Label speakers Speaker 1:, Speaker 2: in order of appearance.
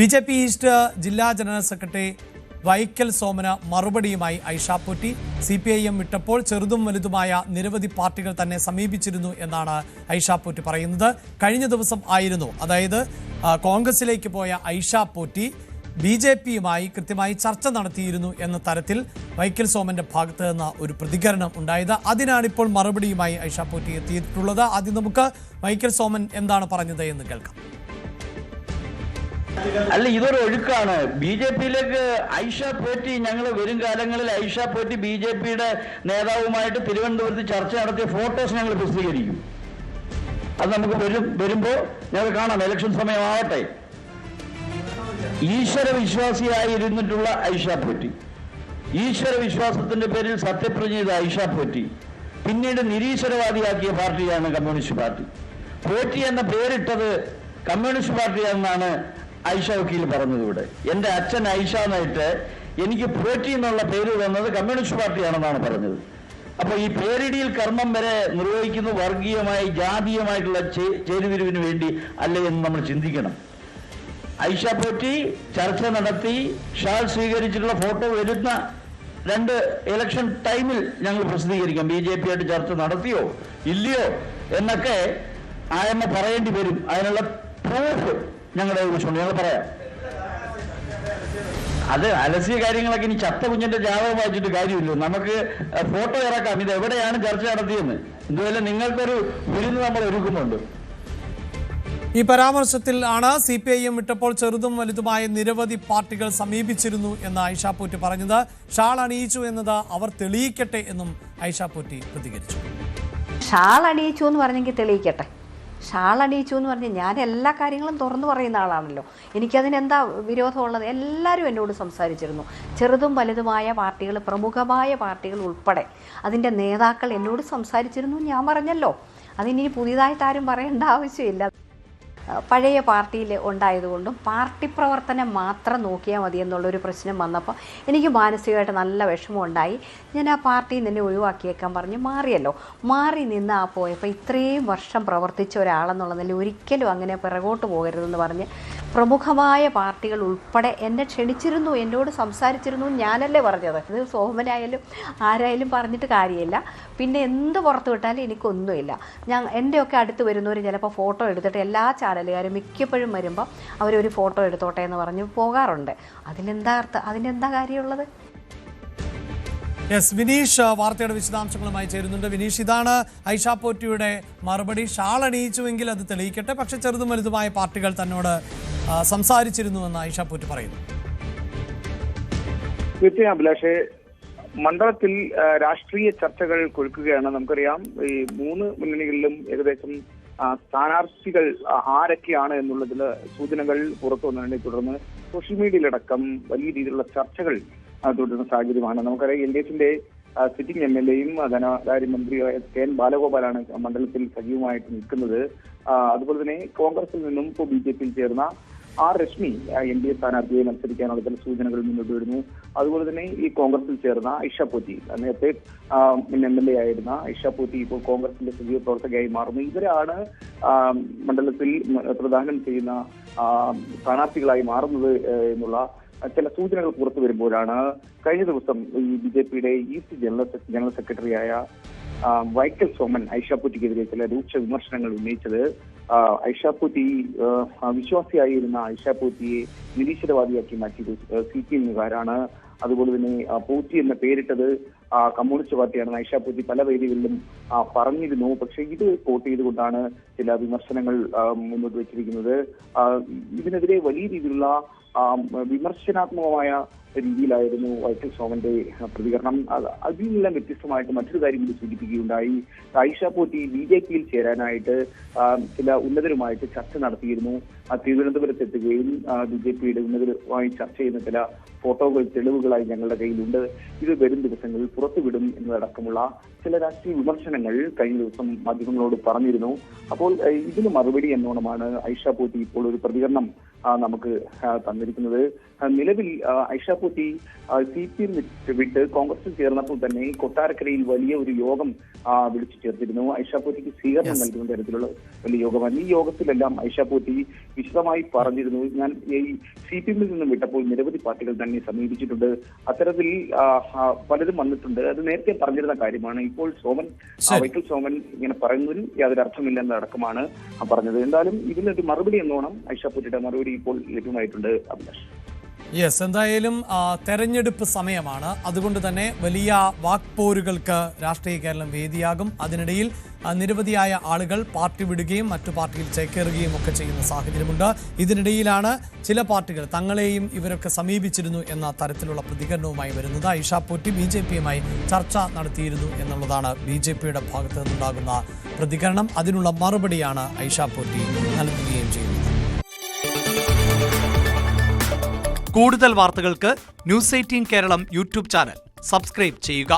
Speaker 1: BJP east ജില്ലാ general secretary വൈക്കൽ സോമന് മറുപടിയുമായി Aisha Potti. CPIM വിട്ടപ്പോൾ ചെറുതും വലുതുമായ നിരവധി പാർട്ടികൾ തന്നെ സമീപിച്ചിരുന്നു എന്നാണ് ഐഷ പോറ്റി പറയുന്നത്. കഴിഞ്ഞ ദിവസം ആയിരുന്നു, അതായത് കോൺഗ്രസിലേക്ക് പോയ ഐഷ പോറ്റി BJPയുമായി കൃത്യമായി ചർച്ച നടത്തിയിരുന്നു എന്ന തരത്തിൽ വൈക്കൽ സോമന്റെ ഭാഗത്ത് നിന്ന് ഒരു പ്രതികരണം ഉണ്ടായത്. അതിനാണിപ്പോൾ മറുപടിയുമായി ഐഷ പോറ്റി എത്തിയിട്ടുള്ളത്. ആദ്യം നമുക്ക് വൈക്കൽ സോമൻ എന്താണ് പറഞ്ഞത് എന്ന് കേൾക്കാം.
Speaker 2: അല്ല, ഇതൊരു ഒഴുക്കാണ്. BJPയിലേക്ക് ഐഷ പോറ്റി, ഞങ്ങൾ വരും കാലങ്ങളിൽ ഐഷ പോറ്റി BJPയുടെ നേതാവുമായിട്ട് തിരുവനന്തപുരത്ത് ചർച്ച നടത്തിയ ഫോട്ടോസ് ഞങ്ങൾ പ്രസിദ്ധീകരിക്കും. അത് നമുക്ക് വരുമ്പോൾ ഞങ്ങൾ കാണാം. ഇലക്ഷൻ സമയമാവട്ടെ. ഈശ്വര വിശ്വാസിയായിരുന്നിട്ടുള്ള ഐഷ പോറ്റി, ഈശ്വര വിശ്വാസത്തിന്റെ പേരിൽ സത്യപ്രതിജ്ഞ ചെയ്ത ഐഷ പോറ്റി പിന്നീട് നിരീശ്വരവാദിയാക്കിയ പാർട്ടിയാണ് കമ്മ്യൂണിസ്റ്റ് പാർട്ടി. പോറ്റി എന്ന പേരിട്ടത് കമ്മ്യൂണിസ്റ്റ് പാർട്ടിയാണെന്നാണ് ഐഷ വക്കീൽ പറഞ്ഞത്. ഇവിടെ എൻ്റെ അച്ഛൻ ഐഷ എന്നായിട്ട് എനിക്ക് പോറ്റി എന്നുള്ള പേര് തന്നത് കമ്മ്യൂണിസ്റ്റ് പാർട്ടിയാണെന്നാണ് പറഞ്ഞത്. അപ്പോൾ ഈ പേരിടിയിൽ കർമ്മം വരെ നിർവഹിക്കുന്ന വർഗീയമായി ജാതീയമായിട്ടുള്ള ചേരുതിരിവിന് വേണ്ടി അല്ലേ എന്ന് നമ്മൾ ചിന്തിക്കണം. ഐഷ പോറ്റി ചർച്ച നടത്തി ഷാൾ സ്വീകരിച്ചിട്ടുള്ള ഫോട്ടോ വരുന്ന 2 ഇലക്ഷൻ ടൈമിൽ ഞങ്ങൾ പ്രസിദ്ധീകരിക്കാം. BJP ആയിട്ട് ചർച്ച നടത്തിയോ ഇല്ലയോ എന്നൊക്കെ ആയമ്മ പറയേണ്ടി വരും. അതിനുള്ള പ്രൂഫ് ഞങ്ങളുടെ കുറിച്ചുണ്ട്, ഞങ്ങൾ പറയാം. അത് അലസിയ കാര്യങ്ങളൊക്കെ ഇനി ചത്ത കുഞ്ഞിന്റെ ജാതകം വായിച്ചിട്ട് കാര്യമില്ല. നമുക്ക് ഫോട്ടോ ഇറക്കാം, ഇത് എവിടെയാണ് ചർച്ച നടത്തിയെന്ന്. എന്തുവല്ല നിങ്ങൾക്കൊരു വിരുന്ന് നമ്മൾ ഒരുക്കുന്നുണ്ട്.
Speaker 1: ഈ പരാമർശത്തിൽ ആണ് CPIM വിട്ടപ്പോൾ ചെറുതും വലുതുമായ നിരവധി പാർട്ടികൾ സമീപിച്ചിരുന്നു എന്ന് ഐഷ പോറ്റി പറഞ്ഞത്. ഷാൾ അണിയിച്ചു എന്നത് അവർ തെളിയിക്കട്ടെ എന്നും ഐഷ പോറ്റി പ്രതികരിച്ചു.
Speaker 3: ഷാൾ അണിയിച്ചു എന്ന് പറഞ്ഞെങ്കിൽ തെളിയിക്കട്ടെ. ഷാൾ അണിയിച്ചു എന്ന് പറഞ്ഞാൽ ഞാൻ എല്ലാ കാര്യങ്ങളും തുറന്നു പറയുന്ന ആളാണല്ലോ. എനിക്കതിനെന്താ വിരോധമുള്ളത്? എല്ലാവരും എന്നോട് സംസാരിച്ചിരുന്നു. ചെറുതും വലുതുമായ പാർട്ടികൾ, പ്രമുഖമായ പാർട്ടികൾ ഉൾപ്പെടെ അതിൻ്റെ നേതാക്കൾ എന്നോട് സംസാരിച്ചിരുന്നു. ഞാൻ പറഞ്ഞല്ലോ, അതിനി പുതിയതായിട്ട് ആരും പറയേണ്ട ആവശ്യമില്ല. പഴയ പാർട്ടിയിൽ ഉണ്ടായതുകൊണ്ടും പാർട്ടി പ്രവർത്തനം മാത്രം നോക്കിയാൽ മതി എന്നുള്ളൊരു പ്രശ്നം വന്നപ്പോൾ എനിക്ക് മാനസികമായിട്ട് നല്ല വിഷമമുണ്ടായി. ഞാൻ ആ പാർട്ടിയിൽ നിന്ന് ഒഴിവാക്കിയേക്കാൻ പറഞ്ഞ് മാറിയല്ലോ. മാറി നിന്ന് പോയപ്പോൾ ഇത്രയും വർഷം പ്രവർത്തിച്ച ഒരാളെന്നുള്ള നിലയിൽ ഒരിക്കലും അങ്ങനെ പിറകോട്ട് പോകരുതെന്ന് പറഞ്ഞ് പ്രമുഖമായ പാർട്ടികൾ ഉൾപ്പെടെ എന്നെ ക്ഷണിച്ചിരുന്നു, എന്നോട് സംസാരിച്ചിരുന്നു. ഞാനല്ലേ പറഞ്ഞത്. ഇത് സോമനായാലും ആരായാലും പറഞ്ഞിട്ട് കാര്യമില്ല. പിന്നെ എന്ത് പുറത്തു വിട്ടാലും എനിക്കൊന്നുമില്ല. എൻ്റെയൊക്കെ അടുത്ത് വരുന്നവർ ചിലപ്പോൾ ഫോട്ടോ എടുത്തിട്ട് എല്ലാ ചാനലുകാരും മിക്കപ്പോഴും വരുമ്പോൾ അവരൊരു ഫോട്ടോ എടുത്തോട്ടെ എന്ന് പറഞ്ഞ് പോകാറുണ്ട്. അതിനെന്താ കാര്യമുള്ളത്?
Speaker 1: യെസ്, വിനീഷ് വാർത്തയുടെ വിശദാംശങ്ങളുമായി ചേരുന്നുണ്ട്. വിനീഷ്, ഇതാണ് ഐഷ പോറ്റിയുടെ മറുപടി. ഷാൾ അണിയിച്ചുവെങ്കിൽ അത് തെളിയിക്കട്ടെ, പക്ഷെ ചെറുതും വലുതുമായ പാർട്ടികൾ തന്നോട് സംസാരിച്ചിരുന്നുവെന്ന് ഐഷ പോറ്റി പറയുന്നു.
Speaker 4: തീർച്ചയായും അഭിലാഷേ, മണ്ഡലത്തിൽ രാഷ്ട്രീയ ചർച്ചകൾ കൊഴുക്കുകയാണ്. നമുക്കറിയാം, ഈ 3 മുന്നണികളിലും ഏകദേശം സ്ഥാനാർത്ഥികൾ ആരൊക്കെയാണ് എന്നുള്ളതിൽ സൂചനകൾ പുറത്തു വന്നതിനെ തുടർന്ന് സോഷ്യൽ മീഡിയയിലടക്കം വലിയ രീതിയിലുള്ള ചർച്ചകൾ തുടരുന്ന സാഹചര്യമാണ്. നമുക്കറിയാം, LDFന്റെ സിറ്റിംഗ് MLAയും ധനകാര്യമന്ത്രിയായ KN ബാലഗോപാലാണ് മണ്ഡലത്തിൽ സജീവമായിട്ട് നിൽക്കുന്നത്. അതുപോലെ തന്നെ കോൺഗ്രസിൽ നിന്നും ഇപ്പോൾ BJPയിൽ ചേർന്ന R രശ്മി NDA സ്ഥാനാർത്ഥിയെ മത്സരിക്കാനുള്ള ചില സൂചനകൾ മുന്നോട്ട് വരുന്നു. അതുപോലെ തന്നെ ഈ കോൺഗ്രസിൽ ചേർന്ന ഐഷ പോറ്റി, നേരത്തെ MLA ആയിരുന്ന ഐഷ പോറ്റി ഇപ്പോൾ കോൺഗ്രസിന്റെ സജീവ പ്രവർത്തകയായി മാറുന്നു. ഇവരാണ് മണ്ഡലത്തിൽ പ്രദാനം ചെയ്യുന്ന സ്ഥാനാർത്ഥികളായി മാറുന്നത് എന്നുള്ള ചില സൂചനകൾ പുറത്തു വരുമ്പോഴാണ് കഴിഞ്ഞ ദിവസം ഈ BJPയുടെ ഈസ്റ്റ് ജനറൽ സെക്രട്ടറിയായ വൈക്കൽ സോമൻ ഐഷ പോറ്റിക്കെതിരെ ചില രൂക്ഷ വിമർശനങ്ങൾ ഉന്നയിച്ചത്. ഐഷ പോറ്റി വിശ്വാസിയായിരുന്ന ഐഷ പോറ്റിയെ നിരീശ്വരവാദിയാക്കി മാറ്റിയത് CPIMകാരാണ്. അതുപോലെ തന്നെ പോറ്റി എന്ന പേരിട്ടത് കമ്മ്യൂണിസ്റ്റ് പാർട്ടിയാണെന്ന് ഐഷ പോറ്റി പല വേദികളിലും പറഞ്ഞിരുന്നു. പക്ഷെ ഇത് കോട്ട് ചെയ്തുകൊണ്ടാണ് ചില വിമർശനങ്ങൾ മുന്നോട്ട് വെച്ചിരിക്കുന്നത്. ഇതിനെതിരെ വലിയ രീതിയിലുള്ള വിമർശനാത്മകമായ രീതിയിലായിരുന്നു വൈക്കൽ സോമന്റെ പ്രതികരണം. അതിൽ നിന്നെല്ലാം വ്യത്യസ്തമായിട്ട് മറ്റൊരു കാര്യം കൂടി സൂചിപ്പിക്കുകയുണ്ടായി. ഐഷ പോറ്റി BJPയിൽ ചേരാനായിട്ട് ചില ഉന്നതരുമായിട്ട് ചർച്ച നടത്തിയിരുന്നു. തിരുവനന്തപുരത്ത് എത്തുകയും BJPയുടെ ഉന്നതരുമായി ചർച്ച ചെയ്യുന്ന ചില ഫോട്ടോകൾ തെളിവുകളായി ഞങ്ങളുടെ കയ്യിലുണ്ട്, ഇത് വരും ദിവസങ്ങളിൽ പുറത്തുവിടും എന്നതടക്കമുള്ള ചില രാഷ്ട്രീയ വിമർശനങ്ങൾ കഴിഞ്ഞ ദിവസം മാധ്യമങ്ങളോട് പറഞ്ഞിരുന്നു. അപ്പോൾ ഇതിന് മറുപടി എന്നോണമാണ് ഐഷ പോറ്റി ഇപ്പോൾ ഒരു പ്രതികരണം നമുക്ക് തന്നിരിക്കുന്നത്. നിലവിൽ ഐഷ പോറ്റി CPIM വിട്ട് കോൺഗ്രസിൽ ചേർന്നപ്പോൾ തന്നെ കൊട്ടാരക്കരയിൽ വലിയ ഒരു യോഗം വിളിച്ചു ചേർത്തിരുന്നു. ഐഷ പോറ്റിക്ക് സ്വീകരണം നൽകുന്ന തരത്തിലുള്ള വലിയ യോഗമായിരുന്നു. ഈ യോഗത്തിലെല്ലാം ഐഷ പോറ്റി വിശദമായി പറഞ്ഞിരുന്നു, ഞാൻ ഈ CPM-ൽ നിന്നും വിട്ടപ്പോൾ നിരവധി പാർട്ടികൾ തന്നെ സമീപിച്ചിട്ടുണ്ട്, അത്തരത്തിൽ പലരും വന്നിട്ടുണ്ട്, അത് നേരത്തെ പറഞ്ഞിരുന്ന കാര്യമാണ്. ഇപ്പോൾ വൈക്കൽ സോമൻ ഇങ്ങനെ പറയുന്നതിൽ യാതൊരു അർത്ഥമില്ലെന്നടക്കമാണ് പറഞ്ഞത്. എന്തായാലും ഇതിനൊരു മറുപടി എന്നോണം ഐഷ പോറ്റിയുടെ മറുപടി ഇപ്പോൾ ലഭ്യമായിട്ടുണ്ട്. അഭിലാഷ്,
Speaker 1: യെസ്, എന്തായാലും തെരഞ്ഞെടുപ്പ് സമയമാണ്, അതുകൊണ്ട് തന്നെ വലിയ വാക്പോരുകൾക്ക് രാഷ്ട്രീയ കേരളം വേദിയാകും. അതിനിടയിൽ നിരവധിയായ ആളുകൾ പാർട്ടി വിടുകയും മറ്റു പാർട്ടിയിൽ ചേക്കേറുകയും ഒക്കെ ചെയ്യുന്ന സാഹചര്യമുണ്ട്. ഇതിനിടയിലാണ് ചില പാർട്ടികൾ തങ്ങളെയും ഇവരൊക്കെ സമീപിച്ചിരുന്നു എന്ന തരത്തിലുള്ള പ്രതികരണവുമായി വരുന്നത്. ഐഷ പോറ്റി BJP-യുമായി ചർച്ച നടത്തിയിരുന്നു എന്നുള്ളതാണ് BJP-യുടെ ഭാഗത്ത് നിന്നുണ്ടാകുന്ന പ്രതികരണം. അതിനുള്ള മറുപടിയാണ് ഐഷ പോറ്റി നൽകുകയും ചെയ്യുന്നത്. കൂടുതൽ വാർത്തകൾക്ക് News 18 Keralam YouTube channel subscribe ചെയ്യുക.